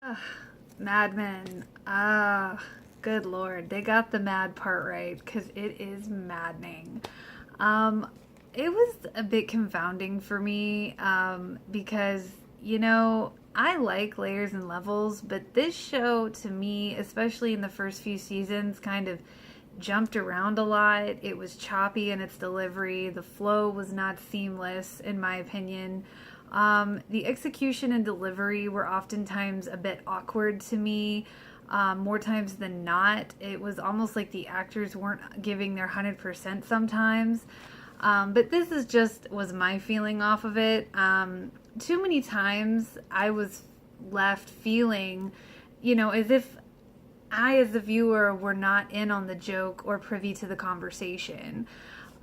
Ugh, Mad Men. Good Lord. They got the mad part right because it is maddening. Um, it was a bit confounding for me because, I like layers and levels, but this show to me, especially in the first few seasons, kind of jumped around a lot. It was choppy in its delivery. The flow was not seamless, in my opinion. The execution and delivery were oftentimes a bit awkward to me. More times than not, it was almost like the actors weren't giving their 100% sometimes. But this is just was my feeling off of it. Too many times I was left feeling, as if I, as the viewer, were not in on the joke or privy to the conversation.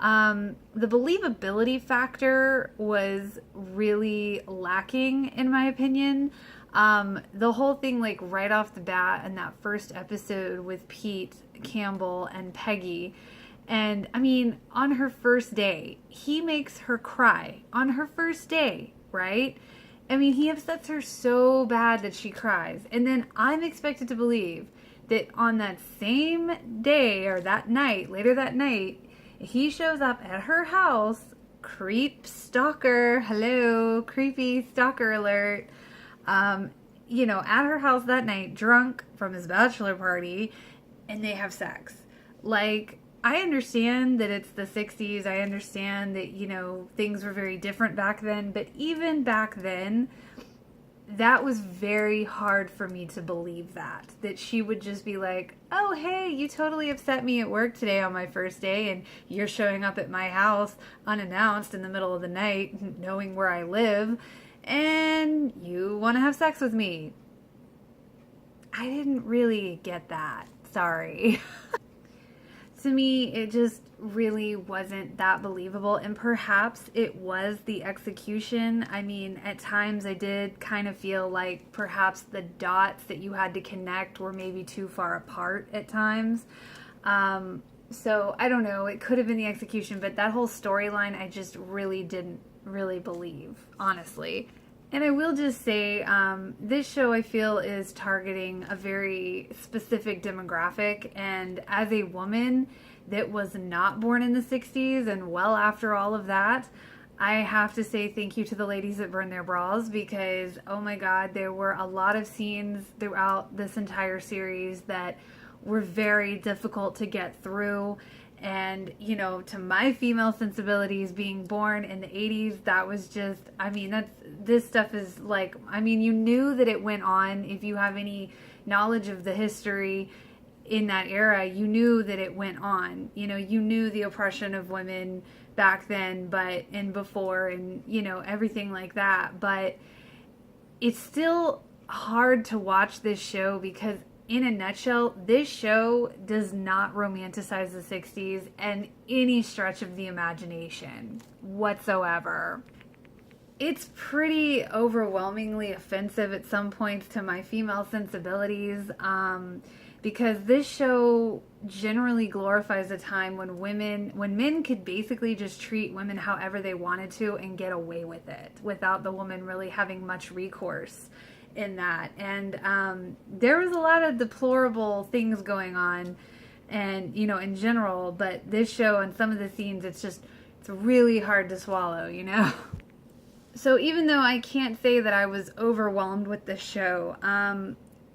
The believability factor was really lacking, in my opinion. The whole thing, like right off the bat, in that first episode with Pete Campbell and Peggy. And I mean, on her first day, he makes her cry on her first day, right? I mean, he upsets her so bad that she cries. And then I'm expected to believe that on that same day or that night, later that night, he shows up at her house, stalker, hello, creepy stalker alert, at her house that night, drunk from his bachelor party, and they have sex. Like, I understand that it's the 60s. I understand that, things were very different back then. But even back then, that was very hard for me to believe that she would just be like, oh, hey, you totally upset me at work today on my first day, and you're showing up at my house unannounced in the middle of the night, knowing where I live, and you want to have sex with me. I didn't really get that. Sorry. To me, it just really wasn't that believable, and perhaps it was the execution. I mean, at times I did kind of feel like perhaps the dots that you had to connect were maybe too far apart at times. So I don't know, it could have been the execution, but that whole storyline I just really didn't really believe, honestly. And I will just say, this show I feel is targeting a very specific demographic. And as a woman that was not born in the 60s and well after all of that, I have to say thank you to the ladies that burned their bras because, oh my God, there were a lot of scenes throughout this entire series that were very difficult to get through. And, to my female sensibilities being born in the 80s, that was just, I mean, this stuff is like, I mean, you knew that it went on. If you have any knowledge of the history in that era, you knew that it went on. You knew the oppression of women back then, and before, and, everything like that. But it's still hard to watch this show because in a nutshell, this show does not romanticize the 60s and any stretch of the imagination whatsoever. It's pretty overwhelmingly offensive at some points to my female sensibilities because this show generally glorifies a time when men could basically just treat women however they wanted to and get away with it without the woman really having much recourse in that. And there was a lot of deplorable things going on and in general, but this show and some of the scenes, it's really hard to swallow. So even though I can't say that I was overwhelmed with this show,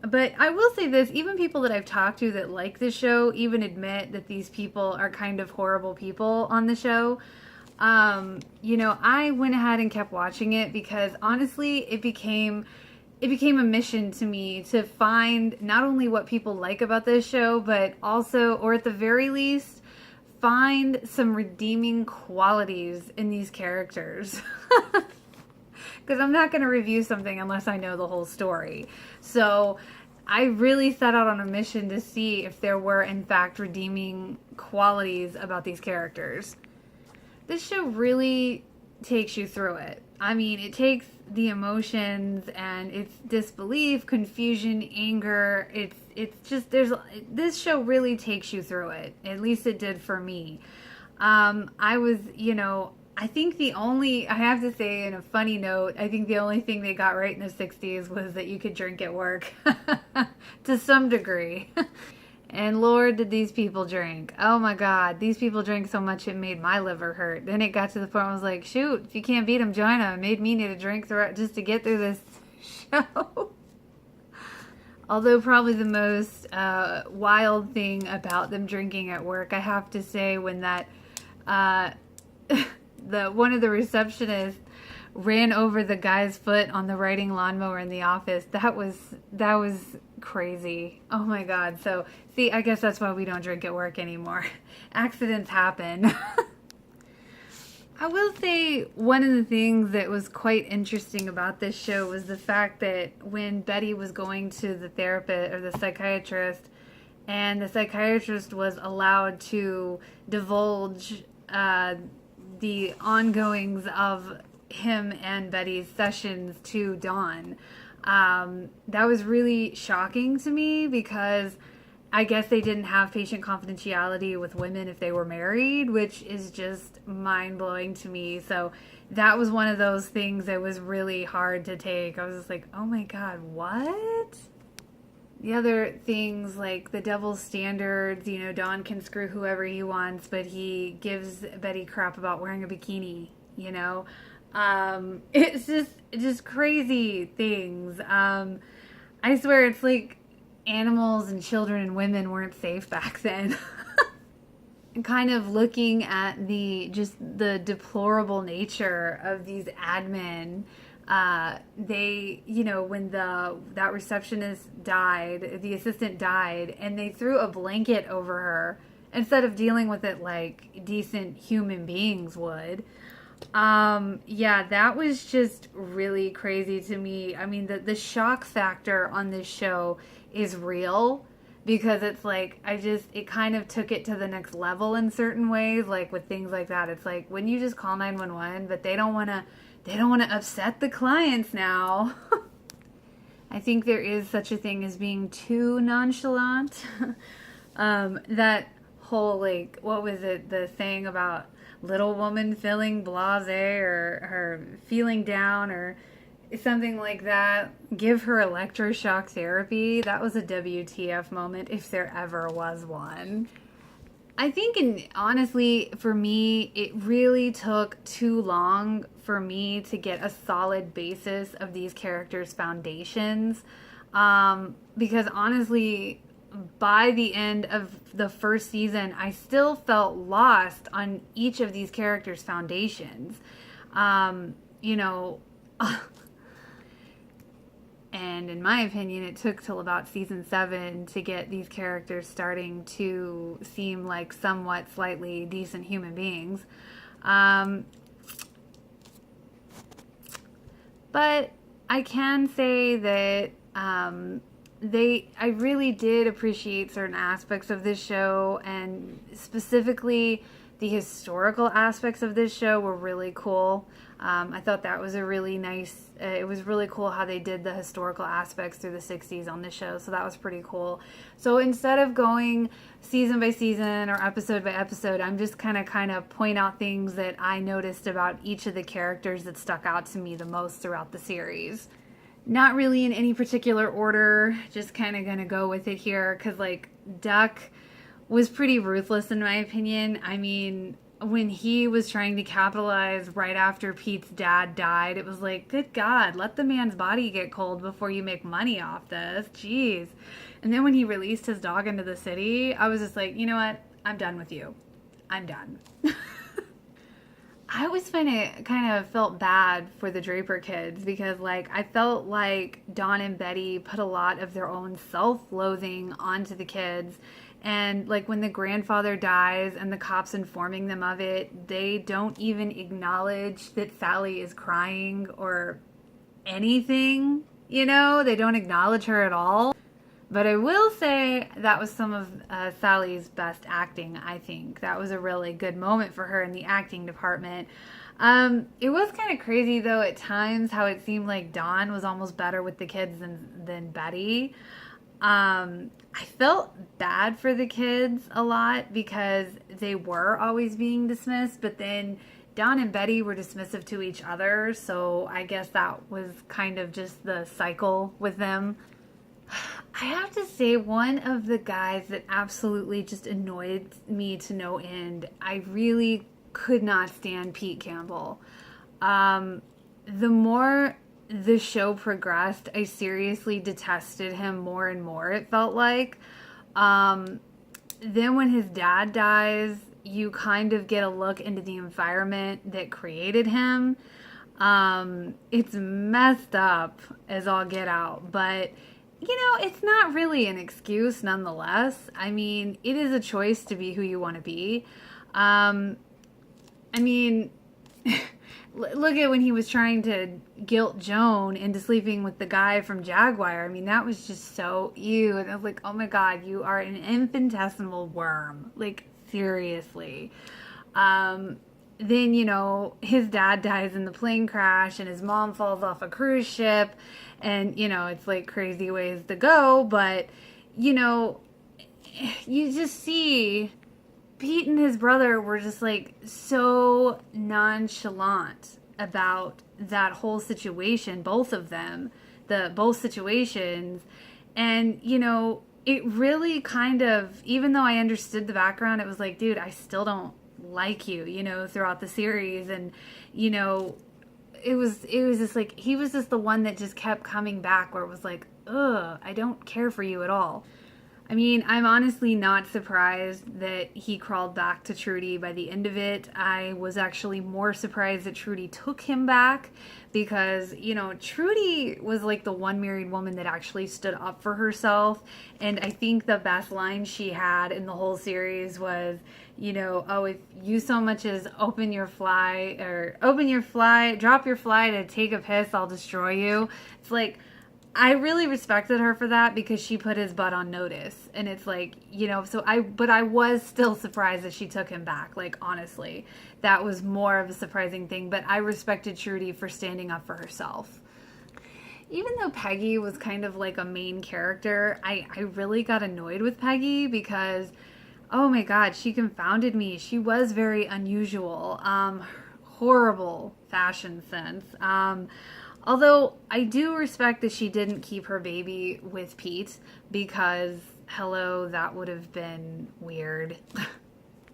but I will say this, even people that I've talked to that like this show even admit that these people are kind of horrible people on the show. I went ahead and kept watching it because honestly it became a mission to me to find not only what people like about this show, but also, or at the very least, find some redeeming qualities in these characters. Because I'm not going to review something unless I know the whole story. So I really set out on a mission to see if there were, in fact, redeeming qualities about these characters. This show really takes you through it. I mean, it takes the emotions and it's disbelief, confusion, anger. It's just this show really takes you through it. At least it did for me. I was, I think I have to say, in a funny note, I think the only thing they got right in the 60s was that you could drink at work to some degree. And Lord, did these people drink. Oh my God, these people drank so much it made my liver hurt. Then it got to the point where I was like, shoot, if you can't beat them, join them. It made me need a drink throughout just to get through this show. Although probably the most wild thing about them drinking at work, I have to say, when that uh, one of the receptionists ran over the guy's foot on the riding lawnmower in the office. That was crazy. Oh my God. So see, I guess that's why we don't drink at work anymore. Accidents happen. I will say one of the things that was quite interesting about this show was the fact that when Betty was going to the therapist or the psychiatrist, and the psychiatrist was allowed to divulge the ongoings of him and Betty's sessions to Dawn. That was really shocking to me because I guess they didn't have patient confidentiality with women if they were married, which is just mind-blowing to me. So that was one of those things that was really hard to take. I was just like, oh my God, what? The other things like the devil's standards, Don can screw whoever he wants, but he gives Betty crap about wearing a bikini. It's just crazy things. I swear it's like animals and children and women weren't safe back then. And kind of looking at the deplorable nature of these admin. They, when that receptionist died, the assistant died, and they threw a blanket over her instead of dealing with it like decent human beings would. Yeah, that was just really crazy to me. I mean, the shock factor on this show is real because it's like, it kind of took it to the next level in certain ways, like with things like that. It's like, when you just call 911, but they don't want to upset the clients now. I think there is such a thing as being too nonchalant. That whole, like, what was it, the thing about little woman feeling blasé or her feeling down or something like that. Give her electroshock therapy. That was a WTF moment if there ever was one. I think, and honestly, for me, it really took too long for me to get a solid basis of these characters' foundations. Because honestly, by the end of the first season, I still felt lost on each of these characters' foundations. And in my opinion, it took till about season 7 to get these characters starting to seem like somewhat slightly decent human beings. But I can say that I really did appreciate certain aspects of this show, and specifically the historical aspects of this show were really cool. I thought that was a really nice, it was really cool how they did the historical aspects through the 60s on this show, so that was pretty cool. So instead of going season by season or episode by episode, I'm just kind of point out things that I noticed about each of the characters that stuck out to me the most throughout the series. Not really in any particular order, just kind of gonna go with it here, because like Duck was pretty ruthless in my opinion. I mean, when he was trying to capitalize right after Pete's dad died, it was like, good God, let the man's body get cold before you make money off this. Jeez. And then when he released his dog into the city, I was just like, you know what? I'm done with you. I'm done. I always kind of felt bad for the Draper kids because, like, I felt like Dawn and Betty put a lot of their own self-loathing onto the kids. And, like, when the grandfather dies and the cops informing them of it, they don't even acknowledge that Sally is crying or anything, They don't acknowledge her at all. But I will say that was some of Sally's best acting, I think. That was a really good moment for her in the acting department. It was kind of crazy, though, at times how it seemed like Dawn was almost better with the kids than Betty. I felt bad for the kids a lot because they were always being dismissed, but then Don and Betty were dismissive to each other, so I guess that was kind of just the cycle with them. I have to say, one of the guys that absolutely just annoyed me to no end, I really could not stand Pete Campbell. The more the show progressed, I seriously detested him more and more, it felt like. Then when his dad dies, you kind of get a look into the environment that created him. It's messed up as all get out, but it's not really an excuse nonetheless. I mean, it is a choice to be who you want to be. I mean, look at when he was trying to guilt Joan into sleeping with the guy from Jaguar. I mean, that was just so ew. And I was like, oh my God, you are an infinitesimal worm. Like, seriously. Then, his dad dies in the plane crash and his mom falls off a cruise ship. And, it's like crazy ways to go. But, you just see Pete and his brother were just like so nonchalant about that whole situation, both of them, both situations. And, it really kind of, even though I understood the background, it was like, dude, I still don't like you, throughout the series. And, it was just like, he was just the one that just kept coming back where it was like, ugh, I don't care for you at all. I mean, I'm honestly not surprised that he crawled back to Trudy by the end of it. I was actually more surprised that Trudy took him back because, Trudy was like the one married woman that actually stood up for herself. And I think the best line she had in the whole series was, oh, if you so much as drop your fly to take a piss, I'll destroy you. It's like, I really respected her for that because she put his butt on notice. And it's like, but I was still surprised that she took him back. Like, honestly, that was more of a surprising thing. But I respected Trudy for standing up for herself. Even though Peggy was kind of like a main character, I really got annoyed with Peggy because, oh my God, she confounded me. She was very unusual. Horrible fashion sense. Although I do respect that she didn't keep her baby with Pete because, hello, that would have been weird.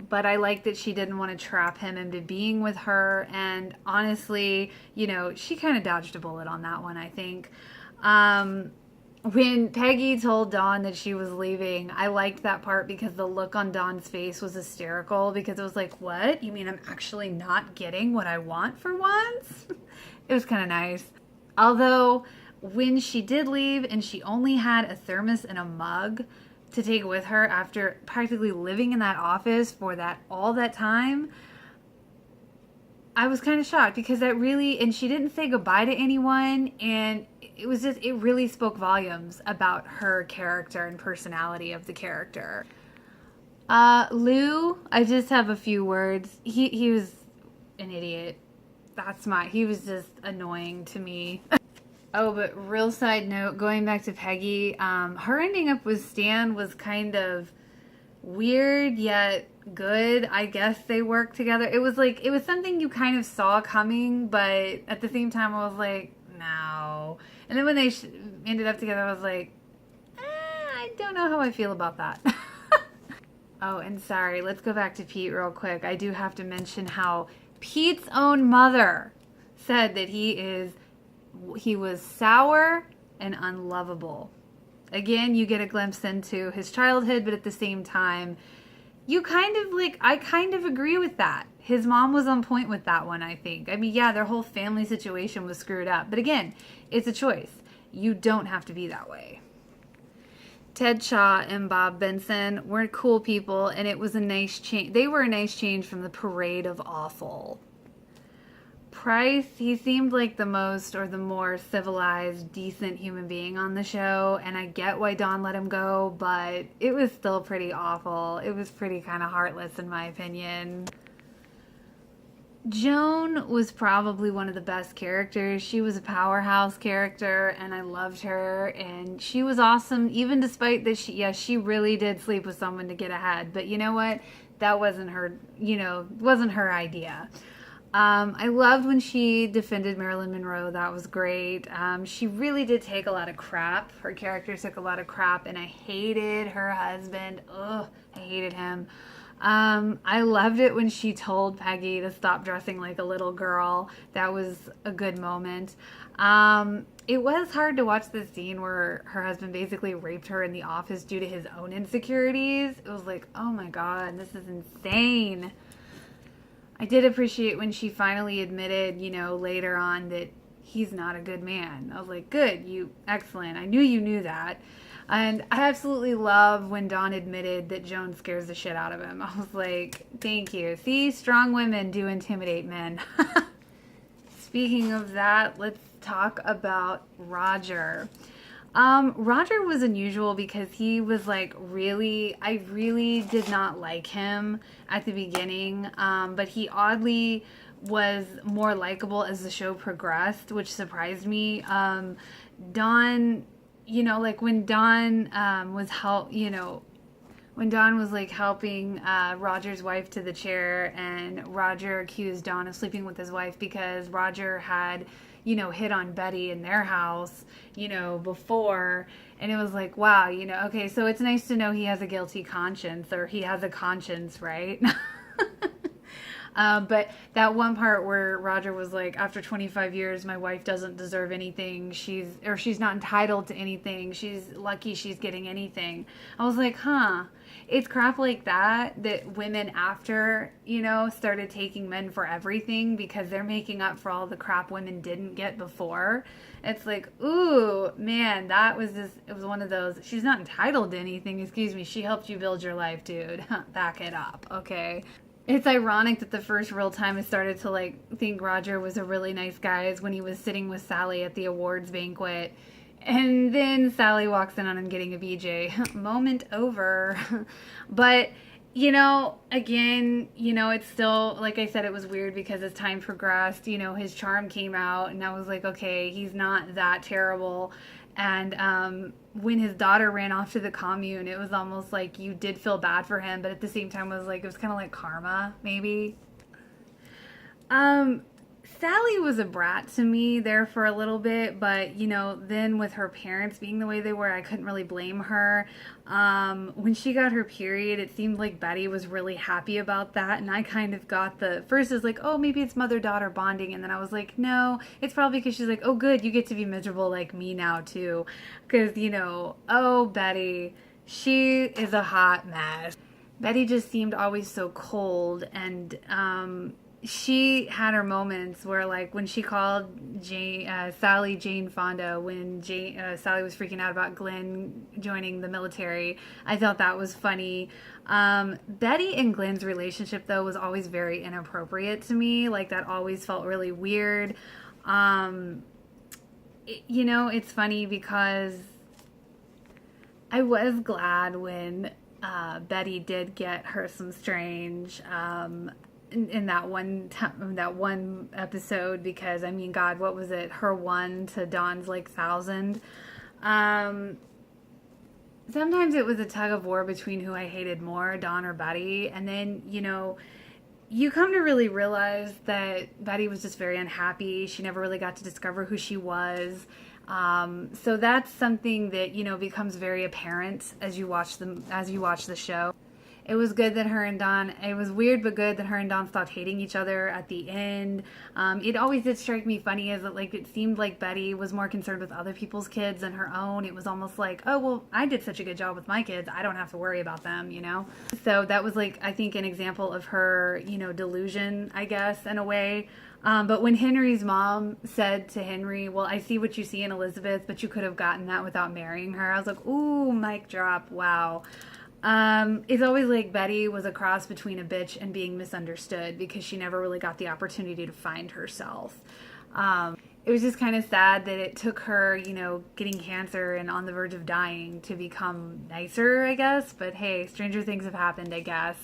But I like that she didn't want to trap him into being with her. And honestly, she kind of dodged a bullet on that one, I think. When Peggy told Dawn that she was leaving, I liked that part because the look on Dawn's face was hysterical because it was like, what? You mean I'm actually not getting what I want for once? It was kind of nice. Although, when she did leave and she only had a thermos and a mug to take with her after practically living in that office for all that time, I was kind of shocked because and she didn't say goodbye to anyone, and it really spoke volumes about her character and personality of the character. Lou, I just have a few words. He was an idiot. He was just annoying to me. Oh, but real side note, going back to Peggy, her ending up with Stan was kind of weird yet good. I guess they worked together. It was something you kind of saw coming, but at the same time I was like, no. And then when they ended up together, I was like, I don't know how I feel about that. Oh, and sorry, let's go back to Pete real quick. I do have to mention how Pete's own mother said that he was sour and unlovable. Again, you get a glimpse into his childhood, but at the same time, I kind of agree with that. His mom was on point with that one, I think. I mean, yeah, their whole family situation was screwed up. But again, it's a choice. You don't have to be that way. Ted Shaw and Bob Benson were cool people, and it was a nice change. They were a nice change from the parade of awful. Price, he seemed like the more civilized, decent human being on the show, and I get why Dawn let him go, but it was still pretty awful. It was pretty kind of heartless in my opinion. Joan was probably one of the best characters. She was a powerhouse character, and I loved her, and she was awesome, even despite that she really did sleep with someone to get ahead, but you know what? That wasn't her, wasn't her idea. I loved when she defended Marilyn Monroe. That was great. She really did take a lot of crap. Her character took a lot of crap, and I hated her husband. Ugh, I hated him. I loved it when she told Peggy to stop dressing like a little girl. That was a good moment. It was hard to watch the scene where her husband basically raped her in the office due to his own insecurities. It was like, oh my God, this is insane. I did appreciate when she finally admitted, later on that he's not a good man. I was like, good, excellent. I knew you knew that. And I absolutely love when Dawn admitted that Joan scares the shit out of him. I was like, thank you. See, strong women do intimidate men. Speaking of that, let's talk about Roger. Roger was unusual because he was I really did not like him at the beginning, but he oddly was more likable as the show progressed, which surprised me. Dawn, when Dawn when Dawn was helping Roger's wife to the chair, and Roger accused Dawn of sleeping with his wife because Roger had hit on Betty in their house, before. And it was like, wow, okay, so it's nice to know he has a guilty conscience, or he has a conscience, right? But that one part where Roger was like, after 25 years, my wife doesn't deserve anything. She's not entitled to anything. She's lucky she's getting anything. I was like, huh. It's crap like that women after, started taking men for everything because they're making up for all the crap women didn't get before. It's like, ooh, man, it was one of those, she's not entitled to anything. Excuse me. She helped you build your life, dude. Back it up. Okay. It's ironic that the first real time I started to think Roger was a really nice guy is when he was sitting with Sally at the awards banquet. And then Sally walks in on him getting a BJ. Moment over. But, again, it's still, like I said, it was weird because as time progressed, his charm came out, and I was like, okay, he's not that terrible. And when his daughter ran off to the commune, it was almost like you did feel bad for him, but at the same time, it was kind of like karma, maybe. Sally was a brat to me there for a little bit, but, then with her parents being the way they were, I couldn't really blame her. When she got her period, it seemed like Betty was really happy about that, and I kind of got first is like, oh, maybe it's mother-daughter bonding, and then I was like, no, it's probably because she's like, oh, good, you get to be miserable like me now, too, because, oh, Betty, she is a hot mess. Betty just seemed always so cold, and, she had her moments where, when she called Sally Jane Fonda when Sally was freaking out about Glenn joining the military. I thought that was funny. Betty and Glenn's relationship, though, was always very inappropriate to me. That always felt really weird. It's funny because I was glad when Betty did get her some strange... in that one episode, because God, what was it? Her 1 to Dawn's 1,000. Sometimes it was a tug of war between who I hated more, Dawn or Betty, and then you come to really realize that Betty was just very unhappy. She never really got to discover who she was. So that's something that becomes very apparent as you watch the show. It was good that her and Dawn, it was weird but good that her and Dawn stopped hating each other at the end. It always did strike me funny as that it seemed like Betty was more concerned with other people's kids than her own. It was almost like, oh, well, I did such a good job with my kids, I don't have to worry about them, So that was I think an example of her, delusion, I guess, in a way. But when Henry's mom said to Henry, well, I see what you see in Elizabeth, but you could have gotten that without marrying her, I was like, ooh, mic drop, wow. It's always like Betty was a cross between a bitch and being misunderstood because she never really got the opportunity to find herself. It was just kind of sad that it took her, getting cancer and on the verge of dying to become nicer, I guess. But hey, stranger things have happened, I guess.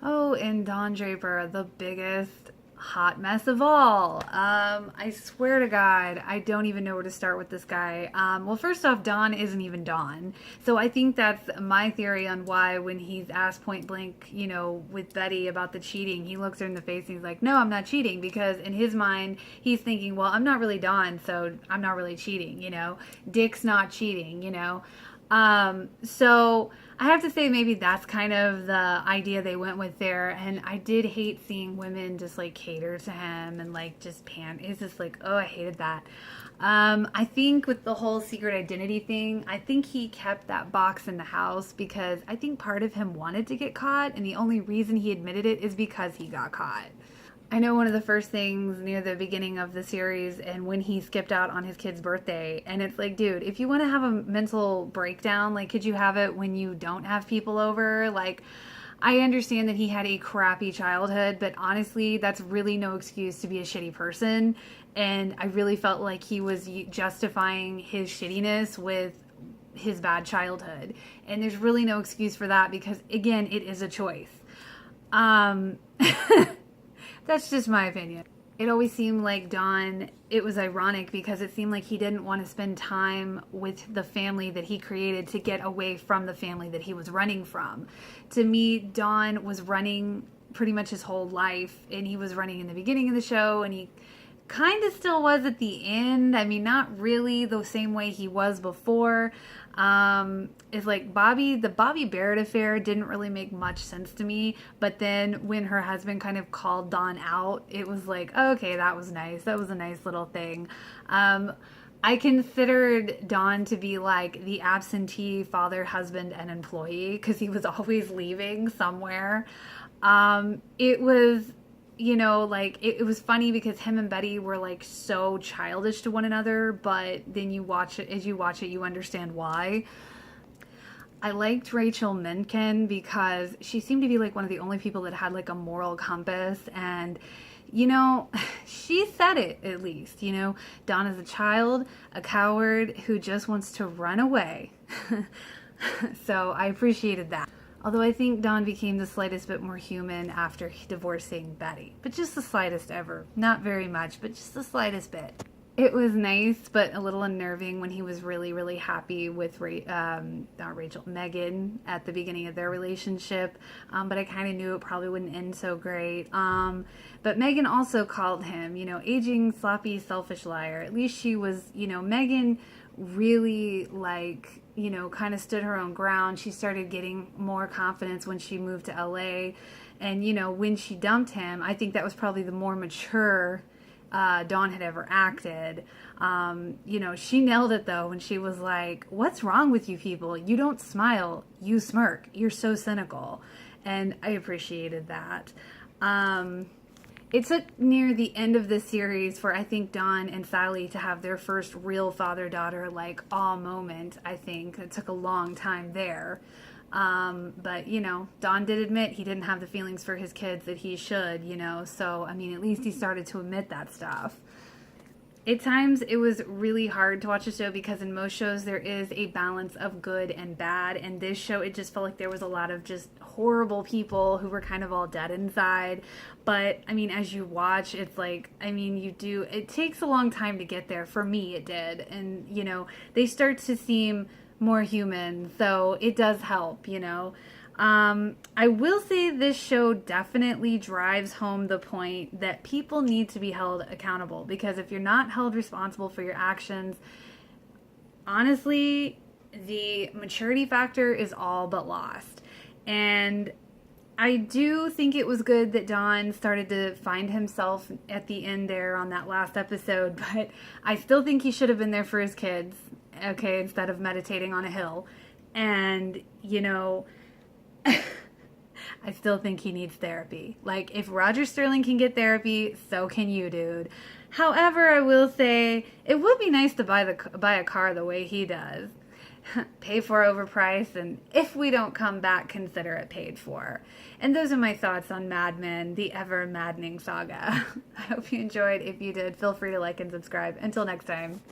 Oh, and Don Draper, the biggest hot mess of all. I swear to God, I don't even know where to start with this guy. Well, first off, Don isn't even Don. So I think that's my theory on why when he's asked point blank, you know, with Betty about the cheating, he looks her in the face and he's like, no, I'm not cheating. Because in his mind, he's thinking, well, I'm not really Don, so I'm not really cheating, you know? Dick's not cheating, you know? So I have to say maybe that's kind of the idea they went with there. And I did hate seeing women just like cater to him and like just it's just like, oh, I hated that. I think with the whole secret identity thing, I think he kept that box in the house because I think part of him wanted to get caught, and the only reason he admitted it is because he got caught. I know one of the first things near the beginning of the series and when he skipped out on his kid's birthday, and it's like, dude, if you want to have a mental breakdown, like, could you have it when you don't have people over? Like, I understand that he had a crappy childhood, but honestly, that's really no excuse to be a shitty person. And I really felt like he was justifying his shittiness with his bad childhood. And there's really no excuse for that because, again, it is a choice. That's just my opinion. It always seemed like Don, it was ironic because it seemed like he didn't want to spend time with the family that he created to get away from the family that he was running from. To me, Don was running pretty much his whole life, and he was running in the beginning of the show, and he kind of still was at the end. I mean, not really the same way he was before. It's like the Bobby Barrett affair didn't really make much sense to me. But then when her husband kind of called Don out, it was like, oh, okay, that was nice. That was a nice little thing. I considered Don to be like the absentee father, husband, and employee because he was always leaving somewhere. It was, you know, like it was funny because him and Betty were like so childish to one another, but then as you watch it, you understand why. I liked Rachel Menken because she seemed to be like one of the only people that had like a moral compass, and you know, she said it at least, you know, Don is a child, a coward who just wants to run away. So I appreciated that. Although I think Don became the slightest bit more human after divorcing Betty. But just the slightest ever. Not very much, but just the slightest bit. It was nice, but a little unnerving when he was really, really happy with Megan at the beginning of their relationship. But I kind of knew it probably wouldn't end so great. But Megan also called him, you know, aging, sloppy, selfish liar. At least she was, you know, Megan really like, you know, kind of stood her own ground. She started getting more confidence when she moved to LA. And, you know, when she dumped him, I think that was probably the more mature Dawn had ever acted. You know, she nailed it though when she was like, what's wrong with you people? You don't smile, you smirk. You're so cynical. And I appreciated that. It took near the end of the series for, I think, Don and Sally to have their first real father-daughter, like, aw moment, I think. It took a long time there. But, you know, Don did admit he didn't have the feelings for his kids that he should, you know. So, I mean, at least he started to admit that stuff. At times, it was really hard to watch a show because in most shows there is a balance of good and bad. And this show, it just felt like there was a lot of just horrible people who were kind of all dead inside. But, I mean, as you watch, it's like, I mean, it takes a long time to get there. For me, it did. And, you know, they start to seem more human. So it does help, you know. I will say this show definitely drives home the point that people need to be held accountable, because if you're not held responsible for your actions, honestly, the maturity factor is all but lost. And I do think it was good that Don started to find himself at the end there on that last episode, but I still think he should have been there for his kids, okay, instead of meditating on a hill. And, you know, I still think he needs therapy. Like, if Roger Sterling can get therapy, so can you, dude. However, I will say, it would be nice to buy a car the way he does. Pay for overpriced, and if we don't come back, consider it paid for. And those are my thoughts on Mad Men, the ever-maddening saga. I hope you enjoyed. If you did, feel free to like and subscribe. Until next time.